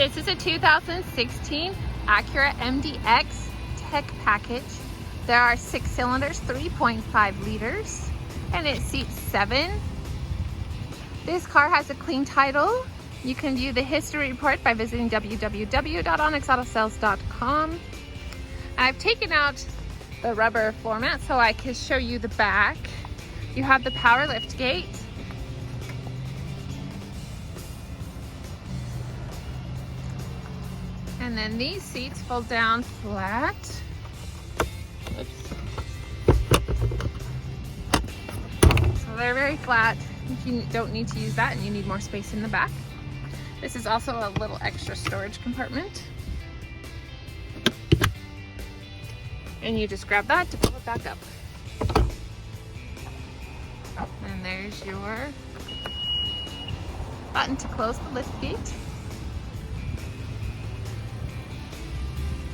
This is a 2016 Acura MDX Tech package. There are 6 cylinders, 3.5 liters, and it seats 7. This car has a clean title. You can view the history report by visiting www.onyxautosales.com. I've taken out the rubber floor mat so I can show you the back. You have the power lift gate. And then these seats fold down flat. Oops. So they're very flat if you don't need to use that and you need more space in the back. This is also a little extra storage compartment. And you just grab that to pull it back up. And there's your button to close the lift gate.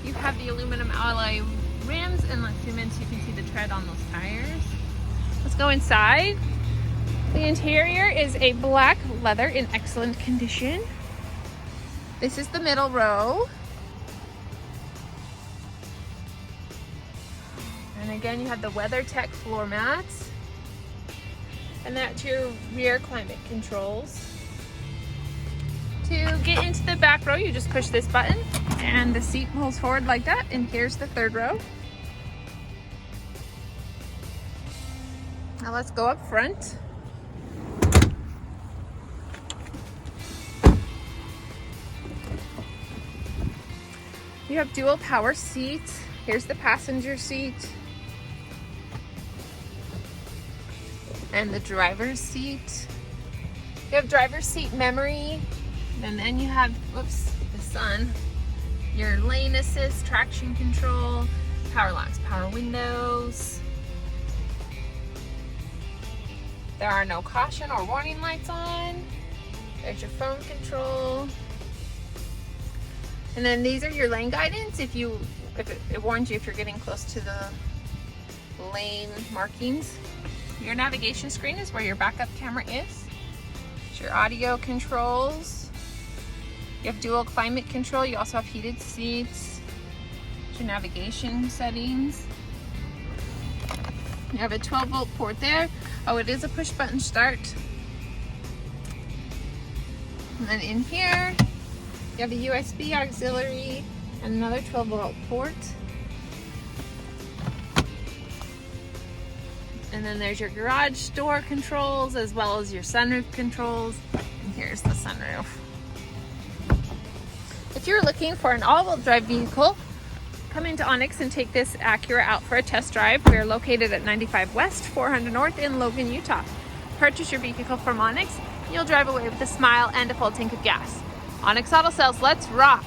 You have the aluminum alloy rims, and let's zoom in so you can see the tread on those tires. Let's go inside. The interior is a black leather in excellent condition. This is the middle row. And again, you have the WeatherTech floor mats. And that's your rear climate controls. To get into the back row, you just push this button and the seat pulls forward like that, and here's the third row. Now let's go up front. You have dual power seats. Here's the passenger seat and the driver's seat. You have driver's seat memory, and then you have, whoops, the sun, your lane assist, traction control, power locks, power windows. There are no caution or warning lights on. There's your phone control. And then these are your lane guidance. If it warns you if you're getting close to the lane markings. Your navigation screen is where your backup camera is. It's your audio controls. You have dual climate control. You also have heated seats. Your navigation settings. You have a 12-volt port there. Oh, it is a push button start. And then in here, you have a USB auxiliary and another 12-volt port. And then there's your garage door controls as well as your sunroof controls. And here's the sunroof. If you're looking for an all-wheel drive vehicle, come into Onyx and take this Acura out for a test drive. We're located at 95 West, 400 North in Logan, Utah. Purchase your vehicle from Onyx, you'll drive away with a smile and a full tank of gas. Onyx Auto Sales, let's rock!